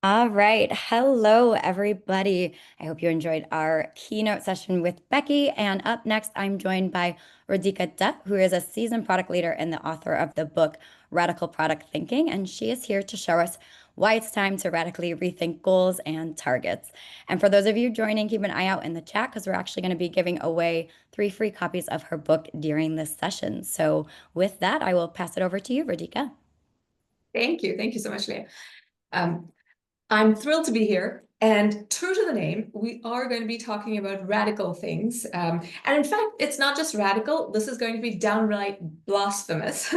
All right. Hello, everybody. I hope you enjoyed our keynote session with Becky. And up next, I'm joined by Radhika Dutt, who is a seasoned product leader and the author of the book Radical Product Thinking. And she is here to show us why it's time to radically rethink goals and targets. And for those of you joining, keep an eye out in the chat because we're actually going to be giving away 3 free copies of her book during this session. So with that, I will pass it over to you, Radhika. Thank you. Thank you so much, Leah. Um, I'm thrilled to be here. And true to the name, we are going to be talking about radical things. And in fact, it's not just radical, this is going to be downright blasphemous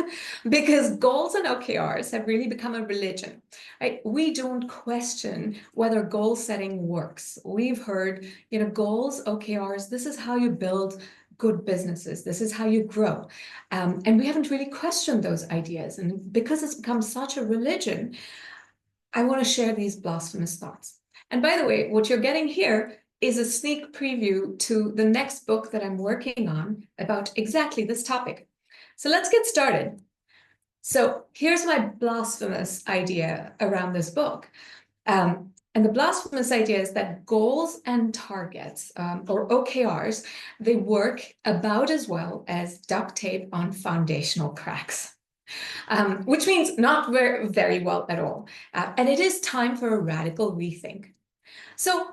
because goals and OKRs have really become a religion, right? We don't question whether goal setting works. We've heard, goals, OKRs, this is how you build good businesses. This is how you grow. And we haven't really questioned those ideas. And because it's become such a religion, I want to share these blasphemous thoughts. And by the way, what you're getting here is a sneak preview to the next book that I'm working on about exactly this topic. So let's get started. So here's my blasphemous idea around this book. And the blasphemous idea is that goals and targets, or OKRs, they work about as well as duct tape on foundational cracks. Which means not very well at all. And it is time for a radical rethink. So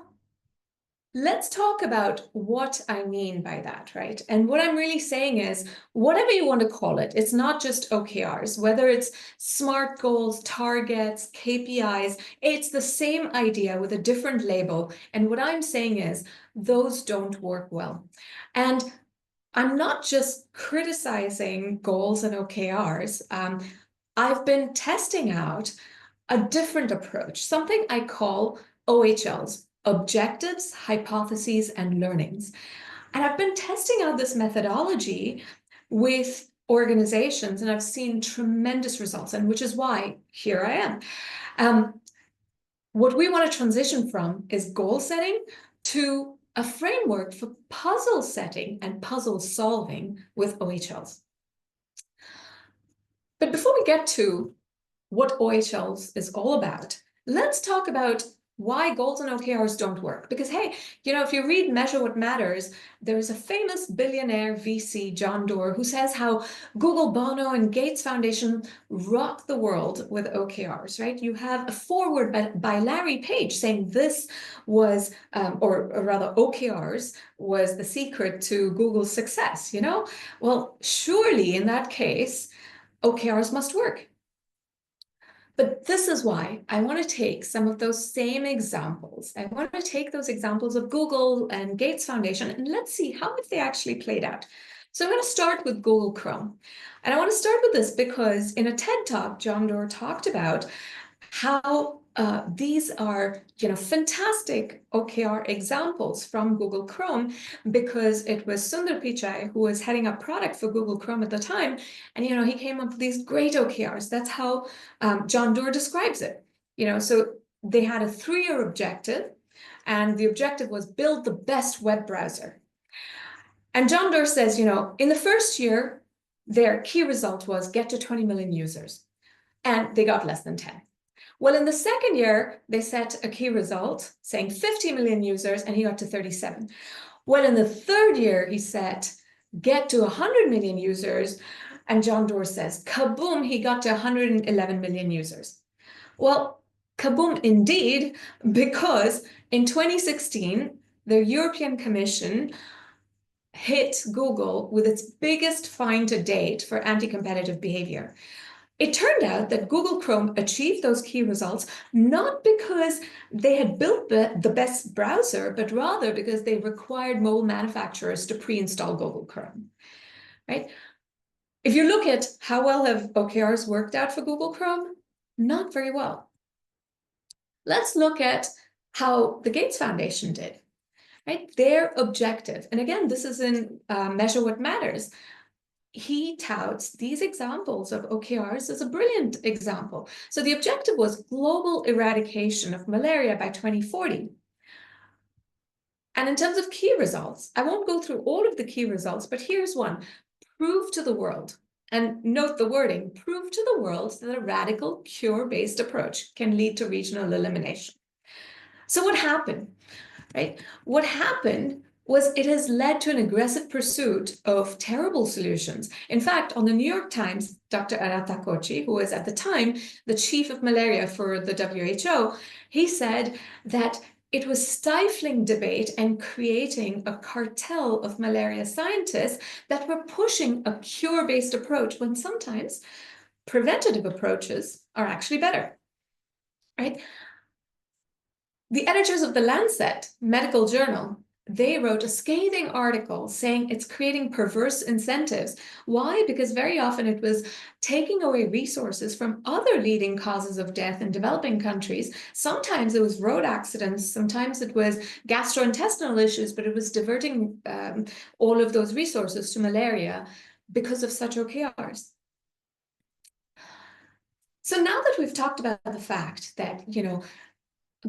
let's talk about what I mean by that, right? And what I'm really saying is, whatever you want to call it, it's not just OKRs, whether it's SMART goals, targets, KPIs, it's the same idea with a different label. And what I'm saying is, those don't work well. And I'm not just criticizing goals and OKRs. I've been testing out a different approach, something I call OHLs, objectives, hypotheses, and learnings. And I've been testing out this methodology with organizations, and I've seen tremendous results, and which is why here I am. What we want to transition from is goal setting to a framework for puzzle setting and puzzle solving with OHLs. But before we get to what OHLs is all about, let's talk about why goals and OKRs don't work. Because, hey, if you read Measure What Matters, there's a famous billionaire VC, John Doerr, who says how Google, Bono, and Gates Foundation rock the world with OKRs, right? You have a foreword by Larry Page saying this was, or rather OKRs, was the secret to Google's success, Well, surely in that case, OKRs must work. But this is why I want to take some of those same examples. I want to take those examples of Google and Gates Foundation, and let's see how have they actually played out. So I'm going to start with Google Chrome. And I want to start with this because in a TED Talk, John Doerr talked about how these are, fantastic OKR examples from Google Chrome, because it was Sundar Pichai who was heading up product for Google Chrome at the time, and he came up with these great OKRs. That's how John Doerr describes it. So they had a 3-year objective, and the objective was build the best web browser. And John Doerr says, in the first year, their key result was get to 20 million users, and they got less than 10. Well, in the second year, they set a key result saying 50 million users, and he got to 37. Well, in the third year, he set get to 100 million users, and John Doerr says, kaboom, he got to 111 million users. Well, kaboom indeed, because in 2016, the European Commission hit Google with its biggest fine to date for anti-competitive behavior. It turned out that Google Chrome achieved those key results not because they had built the best browser, but rather because they required mobile manufacturers to pre-install Google Chrome, right? If you look at how well have OKRs worked out for Google Chrome, not very well. Let's look at how the Gates Foundation did, right? Their objective, and again, this is in Measure What Matters. He touts these examples of OKRs as a brilliant example. So the objective was global eradication of malaria by 2040. And in terms of key results, I won't go through all of the key results, but here's one. Prove to the world And note the wording, prove to the world that a radical cure-based approach can lead to regional elimination. So what happened, right? What happened was it has led to an aggressive pursuit of terrible solutions. In fact, on the New York Times, Dr. Arata Kochi, who was at the time the chief of malaria for the WHO, he said that it was stifling debate and creating a cartel of malaria scientists that were pushing a cure-based approach when sometimes preventative approaches are actually better, right? The editors of the Lancet medical journal, they wrote a scathing article saying it's creating perverse incentives. Why? Because very often it was taking away resources from other leading causes of death in developing countries. Sometimes it was road accidents, sometimes it was gastrointestinal issues, but it was diverting all of those resources to malaria because of such OKRs. So now that we've talked about the fact that,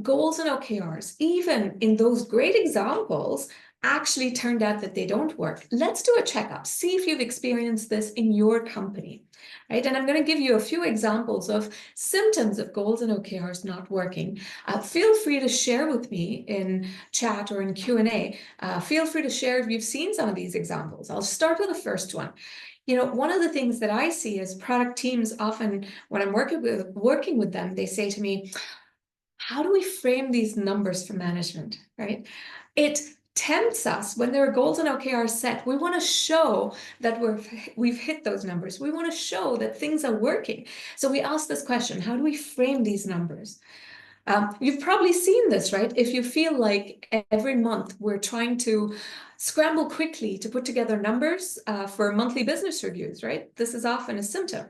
goals and OKRs, even in those great examples, actually turned out that they don't work. Let's do a checkup, see if you've experienced this in your company, right? And I'm going to give you a few examples of symptoms of goals and OKRs not working. Feel free to share with me in chat or in Q&A. Feel free to share if you've seen some of these examples. I'll start with the first one. One of the things that I see is product teams often, when I'm working with them, they say to me, how do we frame these numbers for management, right? It tempts us when there are goals and OKRs set. We want to show that we've hit those numbers. We want to show that things are working. So we ask this question, how do we frame these numbers? You've probably seen this, right? If you feel like every month we're trying to scramble quickly to put together numbers for monthly business reviews, right? This is often a symptom.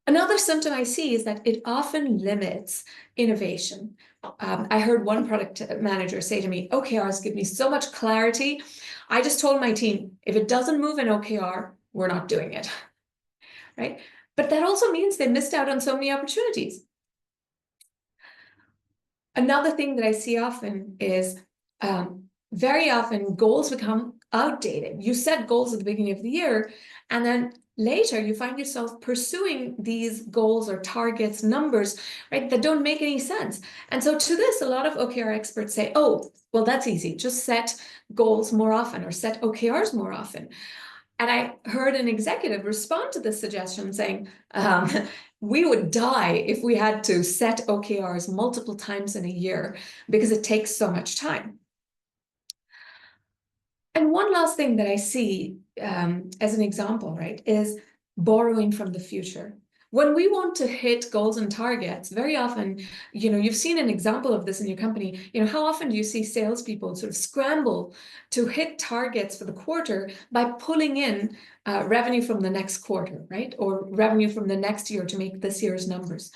Another symptom I see is that it often limits innovation. I heard one product manager say to me, OKRs give me so much clarity. I just told my team, if it doesn't move in OKR, we're not doing it, right? But that also means they missed out on so many opportunities. Another thing that I see often is very often goals become outdated. You set goals at the beginning of the year, and then later you find yourself pursuing these goals or targets, numbers, right, that don't make any sense. And so to this, a lot of OKR experts say, oh, well, that's easy. Just set goals more often or set OKRs more often. And I heard an executive respond to this suggestion saying, we would die if we had to set OKRs multiple times in a year because it takes so much time. And one last thing that I see as an example, right, is borrowing from the future. When we want to hit goals and targets, very often, you've seen an example of this in your company. How often do you see salespeople sort of scramble to hit targets for the quarter by pulling in revenue from the next quarter, right? Or revenue from the next year to make this year's numbers.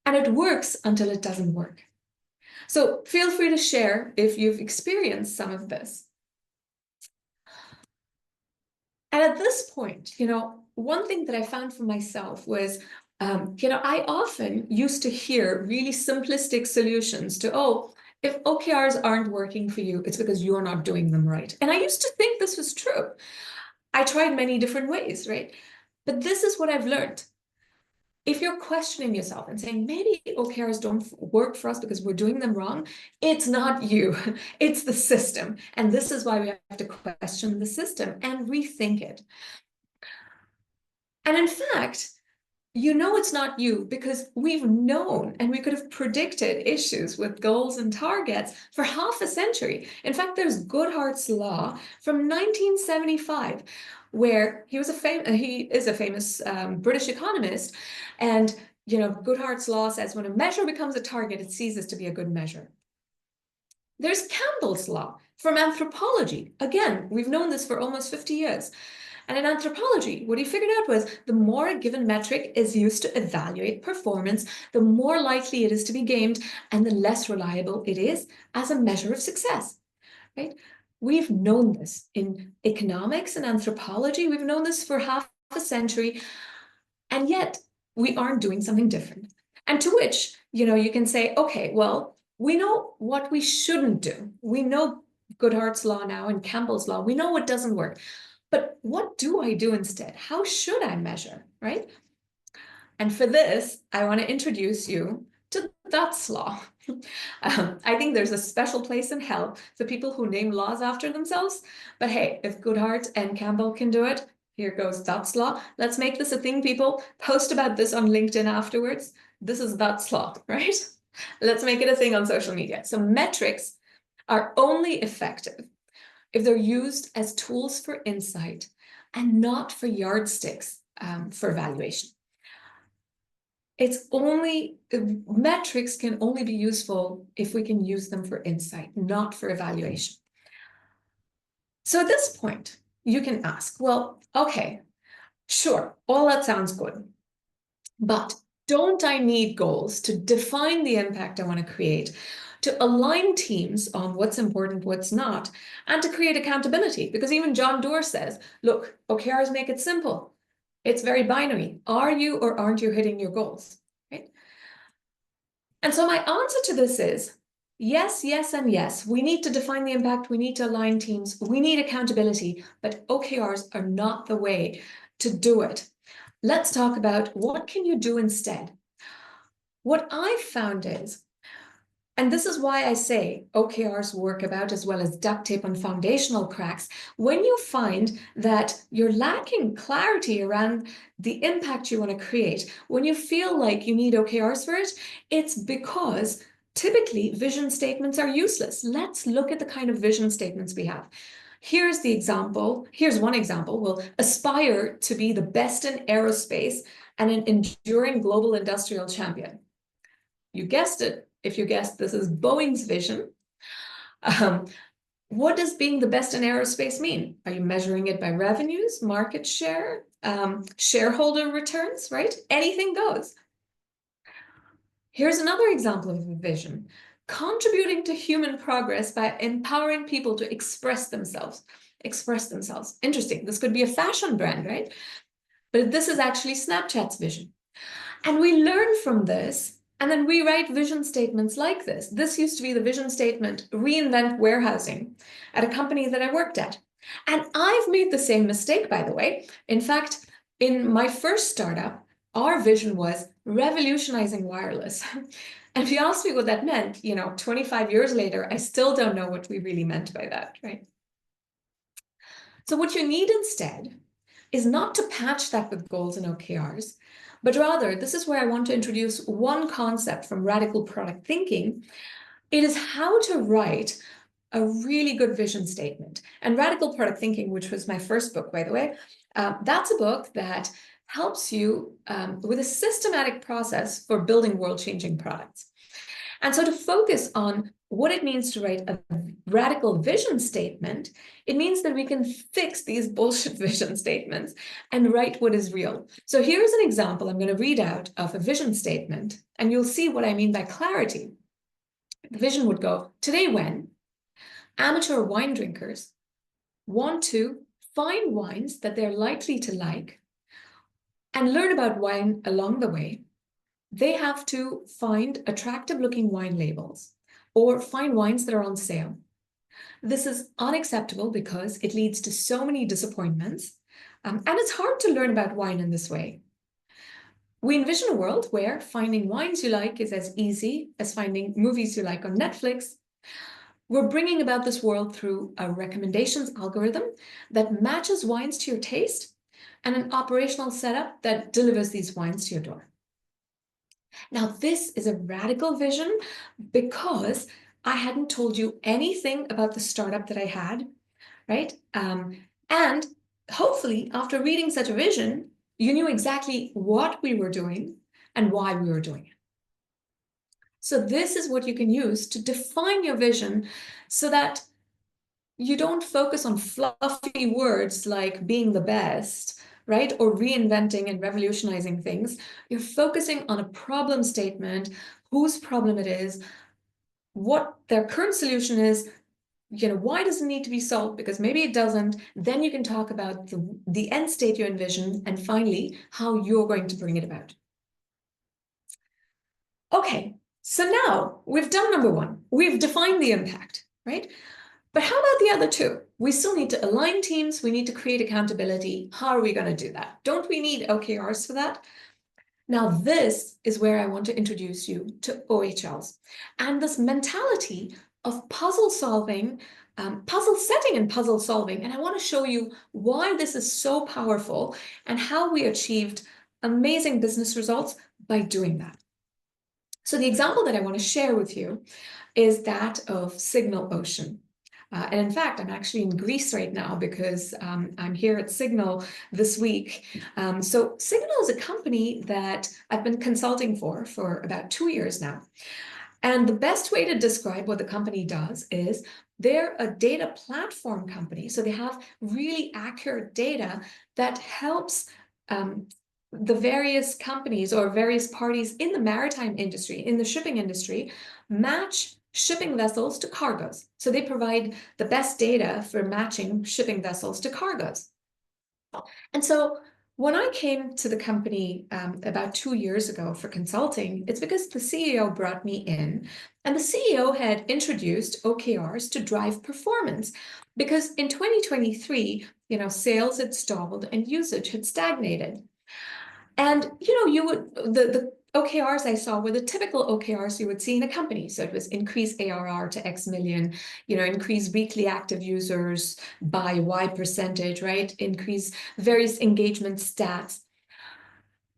And it works until it doesn't work. So feel free to share if you've experienced some of this. And at this point, one thing that I found for myself was, I often used to hear really simplistic solutions to, oh, if OKRs aren't working for you, it's because you're not doing them right. And I used to think this was true. I tried many different ways, right? But this is what I've learned. If you're questioning yourself and saying, maybe OKRs don't work for us because we're doing them wrong, it's not you, it's the system. And this is why we have to question the system and rethink it. And in fact, it's not you because we've known and we could have predicted issues with goals and targets for half a century. In fact, there's Goodhart's law from 1975, where he is a famous British economist. And, Goodhart's law says when a measure becomes a target, it ceases to be a good measure. There's Campbell's law from anthropology. Again, we've known this for almost 50 years. And in anthropology, what he figured out was the more a given metric is used to evaluate performance, the more likely it is to be gamed and the less reliable it is as a measure of success, right? We've known this in economics and anthropology. We've known this for half a century, and yet we aren't doing something different. And to which, you can say, okay, well, we know what we shouldn't do. We know Goodhart's law now and Campbell's law. We know what doesn't work. But what do I do instead? How should I measure, right? And for this, I want to introduce you to Dutt's law. I think there's a special place in hell for people who name laws after themselves. But hey, if Goodhart and Campbell can do it, here goes Dutt's law. Let's make this a thing, people. Post about this on LinkedIn afterwards. This is Dutt's law, right? Let's make it a thing on social media. So metrics are only effective if they're used as tools for insight and not for yardsticks for evaluation. Metrics can only be useful if we can use them for insight, not for evaluation. So at this point, you can ask, well, okay, sure, all that sounds good, but don't I need goals to define the impact I want to create, to align teams on what's important, what's not, and to create accountability? Because even John Doerr says, look, OKRs make it simple. It's very binary. Are you or aren't you hitting your goals, right? And so my answer to this is yes, yes, and yes. We need to define the impact. We need to align teams. We need accountability, but OKRs are not the way to do it. Let's talk about what can you do instead. What I've found is, and this is why I say OKRs work about as well as duct tape on foundational cracks. When you find that you're lacking clarity around the impact you want to create, when you feel like you need OKRs for it, it's because typically vision statements are useless. Let's look at the kind of vision statements we have. Here's the example. Here's one example. We'll aspire to be the best in aerospace and an enduring global industrial champion. You guessed it. If you guessed, this is Boeing's vision. What does being the best in aerospace mean? Are you measuring it by revenues, market share, shareholder returns, right? Anything goes. Here's another example of a vision: contributing to human progress by empowering people to express themselves. Express themselves. Interesting. This could be a fashion brand, right? But this is actually Snapchat's vision. And we learn from this, and then we write vision statements like this. This used to be the vision statement, reinvent warehousing, at a company that I worked at. And I've made the same mistake, by the way. In fact, in my first startup, our vision was revolutionizing wireless. And if you ask me what that meant, 25 years later, I still don't know what we really meant by that, right? So what you need instead is not to patch that with goals and OKRs, but rather, this is where I want to introduce one concept from radical product thinking. It is how to write a really good vision statement. And Radical Product Thinking, which was my first book, by the way, that's a book that helps you with a systematic process for building world-changing products. And so to focus on what it means to write a radical vision statement, it means that we can fix these bullshit vision statements and write what is real. So here's an example I'm going to read out of a vision statement, and you'll see what I mean by clarity. The vision would go, today when amateur wine drinkers want to find wines that they're likely to like and learn about wine along the way, they have to find attractive looking wine labels or find wines that are on sale. This is unacceptable because it leads to so many disappointments, and it's hard to learn about wine in this way. We envision a world where finding wines you like is as easy as finding movies you like on Netflix. We're bringing about this world through a recommendations algorithm that matches wines to your taste and an operational setup that delivers these wines to your door. Now, this is a radical vision because I hadn't told you anything about the startup that I had, right? And hopefully, after reading such a vision, you knew exactly what we were doing and why we were doing it. So this is what you can use to define your vision so that you don't focus on fluffy words like being the best, right? Or reinventing and revolutionizing things. You're focusing on a problem statement, whose problem it is, what their current solution is, why does it need to be solved? Because maybe it doesn't. Then you can talk about the end state you envision, and finally, how you're going to bring it about. Okay, so now we've done number one. We've defined the impact, right? But how about the other two? We still need to align teams. We need to create accountability. How are we going to do that? Don't we need OKRs for that? Now, this is where I want to introduce you to OHLs and this mentality of puzzle solving, puzzle setting and puzzle solving. And I want to show you why this is so powerful and how we achieved amazing business results by doing that. So the example that I want to share with you is that of Signal Ocean. And in fact, I'm actually in Greece right now because I'm here at Signal this week. So Signal is a company that I've been consulting for about 2 years now. And the best way to describe what the company does is they're a data platform company. So they have really accurate data that helps the various companies or various parties in the maritime industry, in the shipping industry, match shipping vessels to cargoes. So they provide the best data for matching shipping vessels to cargoes. And so when I came to the company about 2 years ago for consulting, it's because the CEO brought me in, and the CEO had introduced OKRs to drive performance. Because in 2023, sales had stalled and usage had stagnated. And the OKRs I saw were the typical OKRs you would see in a company. So it was increase ARR to X million, increase weekly active users by Y percentage, right? Increase various engagement stats.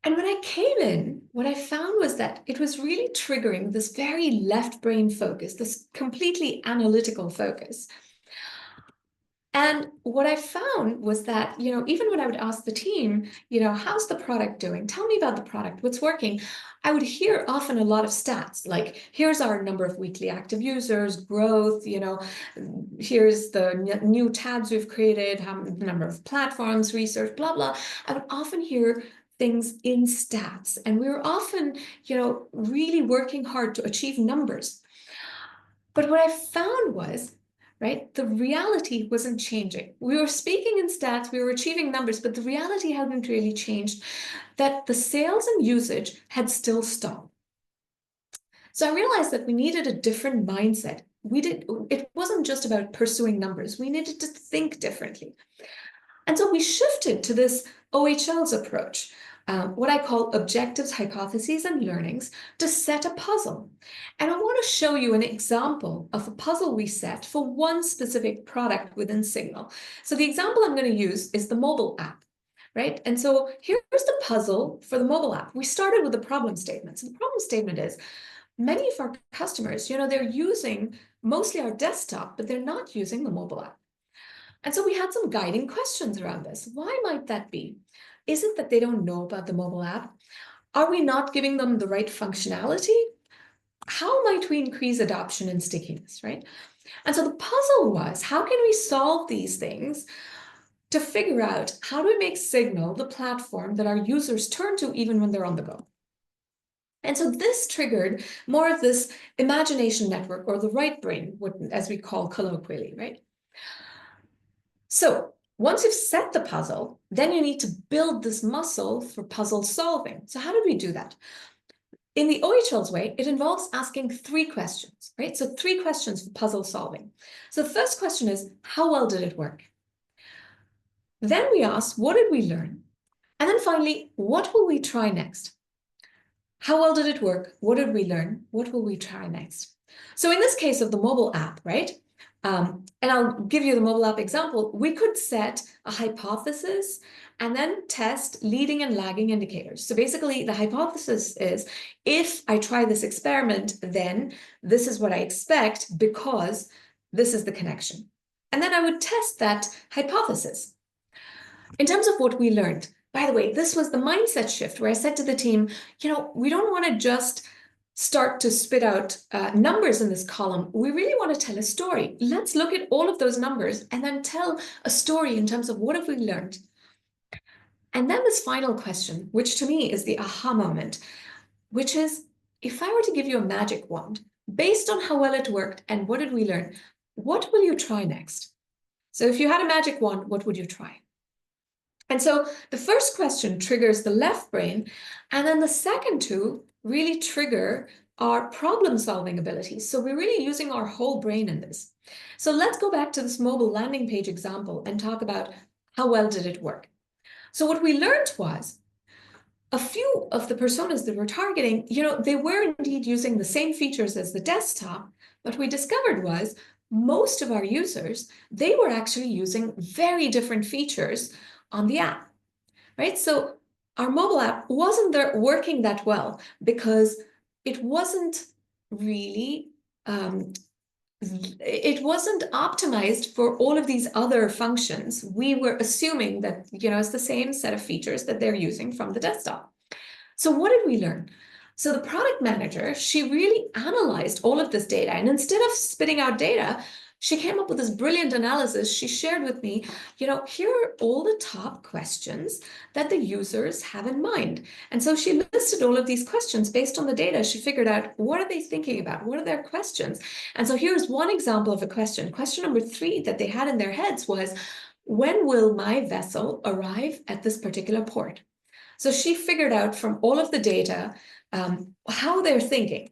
And when I came in, what I found was that it was really triggering this very left brain focus, this completely analytical focus. And what I found was that, even when I would ask the team, how's the product doing? Tell me about the product, what's working? I would hear often a lot of stats, like here's our number of weekly active users, growth, here's the new tabs we've created, how number of platforms, research, blah, blah. I would often hear things in stats. And we were often, really working hard to achieve numbers. But what I found was, right, the reality wasn't changing. We were speaking in stats, we were achieving numbers, but the reality hadn't really changed, that the sales and usage had still stalled. So I realized that we needed a different mindset. It wasn't just about pursuing numbers. We needed to think differently. And so we shifted to this OHL's approach, what I call objectives, hypotheses, and learnings, to set a puzzle. And I want to show you an example of a puzzle we set for one specific product within Signal. So the example I'm going to use is the mobile app, right? And so here's the puzzle for the mobile app. We started with a problem statement. So the problem statement is, many of our customers, they're using mostly our desktop, but they're not using the mobile app. And so we had some guiding questions around this. Why might that be? Is it that they don't know about the mobile app? Are we not giving them the right functionality? How might we increase adoption and stickiness, right? And so the puzzle was, how can we solve these things to figure out how do we make Signal the platform that our users turn to even when they're on the go? And so this triggered more of this imagination network, or the right brain, as we call colloquially, right? So once you've set the puzzle, then you need to build this muscle for puzzle solving. So how did we do that? In the OHL's way, it involves asking 3 questions, right? So 3 questions for puzzle solving. So the first question is, how well did it work? Then we ask, what did we learn? And then finally, what will we try next? How well did it work? What did we learn? What will we try next? So in this case of the mobile app, right? And I'll give you the mobile app example. We could set a hypothesis and then test leading and lagging indicators. So basically the hypothesis is, if I try this experiment, then this is what I expect because this is the connection. And then I would test that hypothesis. In terms of what we learned, by the way, this was the mindset shift where I said to the team, we don't want to just start to spit out numbers in this column. We really want to tell a story. Let's look at all of those numbers and then tell a story in terms of what have we learned. And then this final question, which to me is the aha moment, which is, if I were to give you a magic wand, based on how well it worked and what did we learn, what will you try next? So if you had a magic wand, what would you try? And so the first question triggers the left brain, and then the second two really trigger our problem-solving abilities. So we're really using our whole brain in this. So let's go back to this mobile landing page example and talk about how well did it work. So what we learned was a few of the personas that we're targeting, they were indeed using the same features as the desktop. What we discovered was most of our users, they were actually using very different features on the app, right? So our mobile app wasn't there working that well because it wasn't really it wasn't optimized for all of these other functions. We were assuming that, it's the same set of features that they're using from the desktop. So what did we learn? So the product manager, she really analyzed all of this data, and instead of spitting out data, she came up with this brilliant analysis. She shared with me, here are all the top questions that the users have in mind. And so she listed all of these questions based on the data. She figured out, what are they thinking about? What are their questions? And so here's one example of a question. Question number 3 that they had in their heads was, when will my vessel arrive at this particular port? So she figured out from all of the data how they're thinking.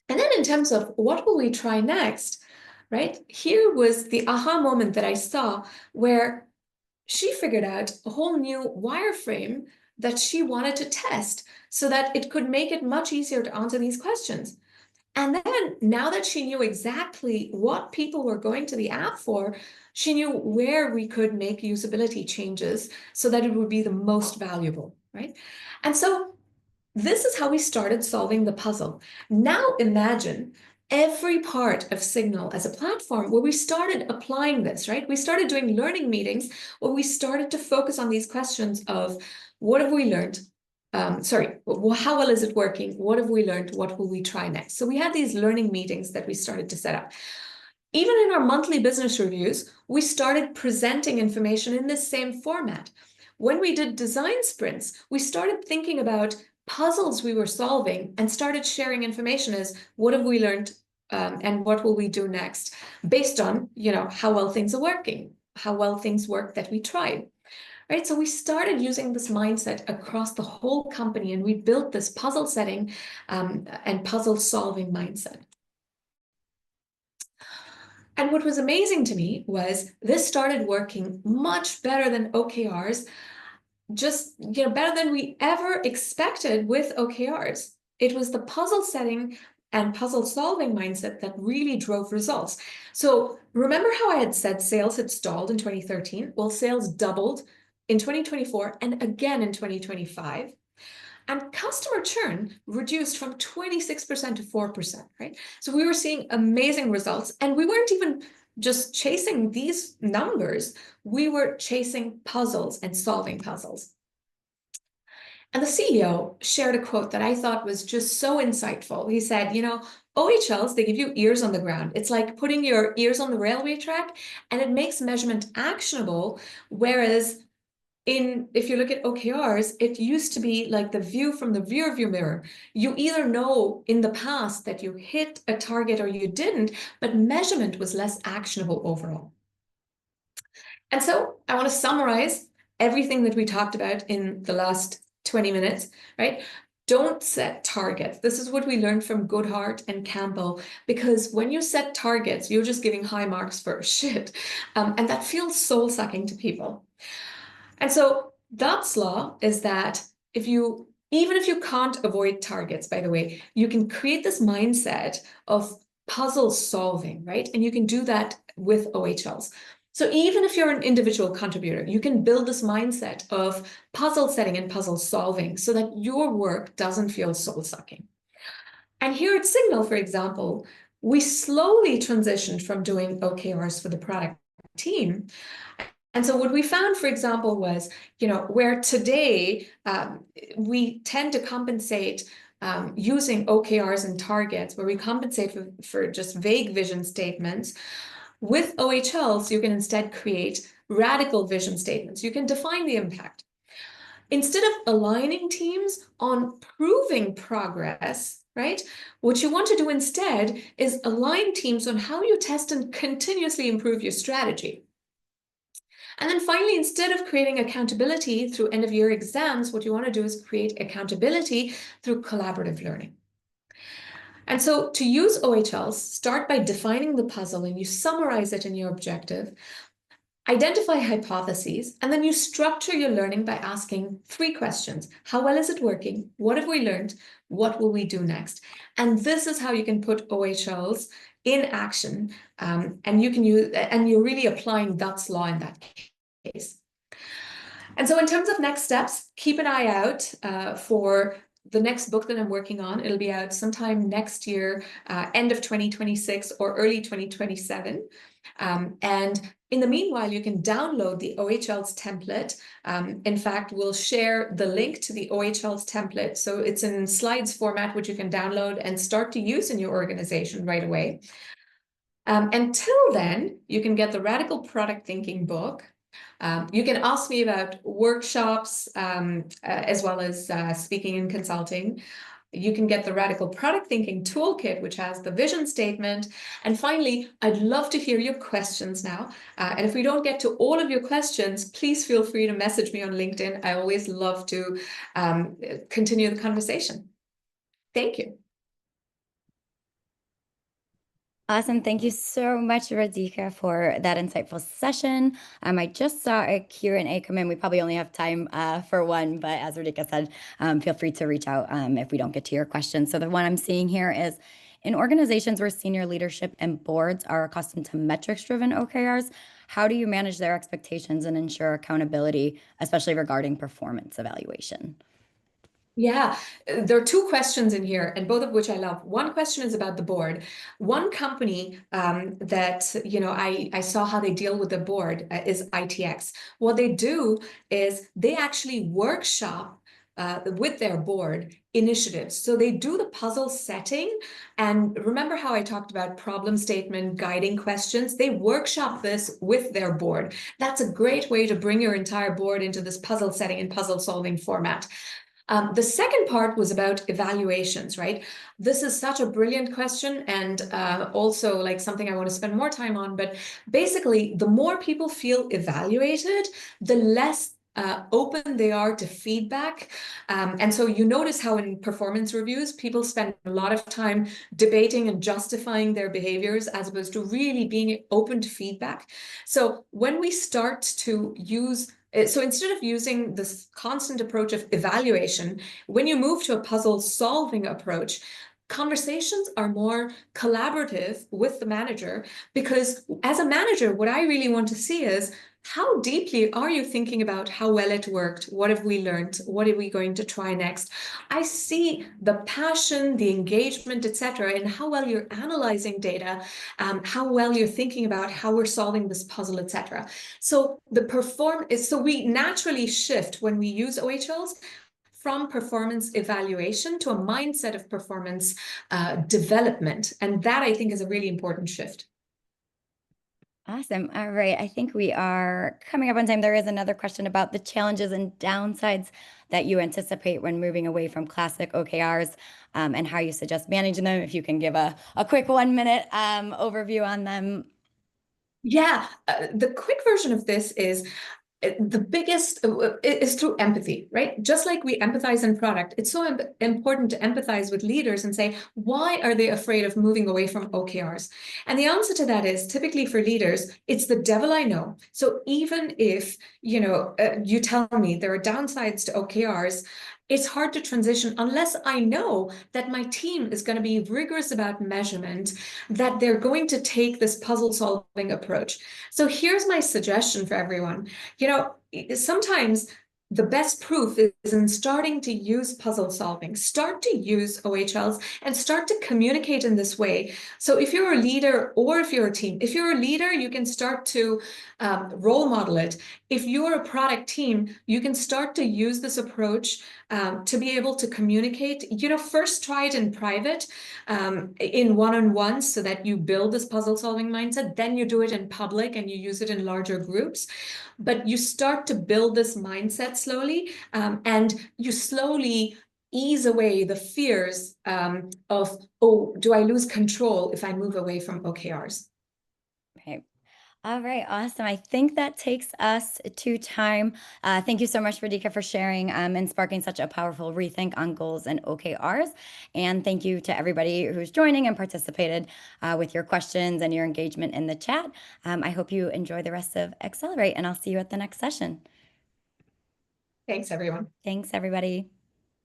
And then in terms of what will we try next, right? Here was the aha moment that I saw where she figured out a whole new wireframe that she wanted to test so that it could make it much easier to answer these questions. And then now that she knew exactly what people were going to the app for, she knew where we could make usability changes so that it would be the most valuable, right? And so this is how we started solving the puzzle. Now imagine every part of Signal as a platform where we started applying this, right? We started doing learning meetings where we started to focus on these questions of what have we learned? How well is it working? What have we learned? What will we try next? So we had these learning meetings that we started to set up. Even in our monthly business reviews, we started presenting information in this same format. When we did design sprints, we started thinking about puzzles we were solving and started sharing information as what have we learned and what will we do next based on, how well things are working, how well things work that we tried. Right, so we started using this mindset across the whole company, and we built this puzzle setting and puzzle solving mindset. And what was amazing to me was this started working much better than OKRs, just better than we ever expected with OKRs. It was the puzzle setting and puzzle solving mindset that really drove results. So remember how I had said sales had stalled in 2013? Well, sales doubled in 2024 and again in 2025. And customer churn reduced from 26% to 4%, right? So we were seeing amazing results, and we weren't even just chasing these numbers, we were chasing puzzles and solving puzzles. And the CEO shared a quote that I thought was just so insightful. He said, OHLs, they give you ears on the ground. It's like putting your ears on the railway track, and it makes measurement actionable, whereas if you look at OKRs, it used to be like the view from the rear view mirror. You either know in the past that you hit a target or you didn't, but measurement was less actionable overall. And so I want to summarize everything that we talked about in the last 20 minutes, right? Don't set targets. This is what we learned from Goodhart and Campbell, because when you set targets, you're just giving high marks for shit. And that feels soul-sucking to people. And so Dott's law is that even if you can't avoid targets, by the way, you can create this mindset of puzzle solving, right? And you can do that with OHLs. So even if you're an individual contributor, you can build this mindset of puzzle setting and puzzle solving so that your work doesn't feel soul-sucking. And here at Signal, for example, we slowly transitioned from doing OKRs for the product team. And so what we found, for example, was, where today we tend to compensate using OKRs and targets, where we compensate for just vague vision statements. With OHLs, you can instead create radical vision statements. You can define the impact. Instead of aligning teams on proving progress, right? What you want to do instead is align teams on how you test and continuously improve your strategy. And then finally, instead of creating accountability through end-of-year exams, what you want to do is create accountability through collaborative learning. And so to use OHLs, start by defining the puzzle and you summarize it in your objective. Identify hypotheses, and then you structure your learning by asking 3 questions. How well is it working? What have we learned? What will we do next? And this is how you can put OHLs in action. And you can use, and you're really applying Dutt's law in that case. And so in terms of next steps, keep an eye out for the next book that I'm working on. It'll be out sometime next year, end of 2026 or early 2027. And in the meanwhile, you can download the OHL's template. In fact, we'll share the link to the OHL's template. So it's in slides format, which you can download and start to use in your organization right away. Until then, you can get the Radical Product Thinking book. You can ask me about workshops as well as speaking and consulting. You can get the Radical Product Thinking Toolkit, which has the vision statement. And finally, I'd love to hear your questions now. And if we don't get to all of your questions, please feel free to message me on LinkedIn. I always love to continue the conversation. Thank you. Awesome. Thank you so much, Radhika, for that insightful session. I just saw a Q&A come in. We probably only have time for one, but as Radhika said, feel free to reach out if we don't get to your question. So the one I'm seeing here is, in organizations where senior leadership and boards are accustomed to metrics-driven OKRs, how do you manage their expectations and ensure accountability, especially regarding performance evaluation? Yeah, there are 2 questions in here, and both of which I love. One question is about the board. One company that I saw how they deal with the board is ITX. What they do is they actually workshop with their board initiatives. So they do the puzzle setting, and remember how I talked about problem statement, guiding questions? They workshop this with their board. That's a great way to bring your entire board into this puzzle setting and puzzle solving format. The second part was about evaluations, right? This is such a brilliant question, and also like something I want to spend more time on. But basically, the more people feel evaluated, the less open they are to feedback. And so you notice how in performance reviews, people spend a lot of time debating and justifying their behaviors as opposed to really being open to feedback. So when we start to use so instead of using this constant approach of evaluation, when you move to a puzzle solving approach, conversations are more collaborative with the manager, because as a manager, what I really want to see is, how deeply are you thinking about how well it worked? What have we learned? What are we going to try next? I see the passion, the engagement, etc., and how well you're analyzing data, how well you're thinking about how we're solving this puzzle, etc. So we naturally shift when we use OHLs from performance evaluation to a mindset of performance development. And that, I think, is a really important shift. Awesome. All right. I think we are coming up on time. There is another question about the challenges and downsides that you anticipate when moving away from classic OKRs, and how you suggest managing them. If you can give a quick 1 minute overview on them. Yeah, the quick version of this is, the biggest is through empathy, right? Just like we empathize in product, it's so important to empathize with leaders and say, why are they afraid of moving away from OKRs? And the answer to that is, typically for leaders, it's the devil I know. So even if, you tell me there are downsides to OKRs, it's hard to transition unless I know that my team is going to be rigorous about measurement, that they're going to take this puzzle solving approach. So here's my suggestion for everyone. Sometimes the best proof is in starting to use puzzle solving. Start to use OHLs and start to communicate in this way. So if you're a leader or if you're a team, if you're a leader, you can start to role model it. If you're a product team, you can start to use this approach to be able to communicate. First try it in private, in one-on-ones, so that you build this puzzle solving mindset. Then you do it in public and you use it in larger groups. But you start to build this mindset slowly, and you slowly ease away the fears of, oh, do I lose control if I move away from OKRs? Okay. All right, awesome. I think that takes us to time. Thank you so much, Radhika, for sharing and sparking such a powerful rethink on goals and OKRs. And thank you to everybody who's joining and participated with your questions and your engagement in the chat. I hope you enjoy the rest of Accelerate, and I'll see you at the next session. Thanks, everyone. Thanks, everybody.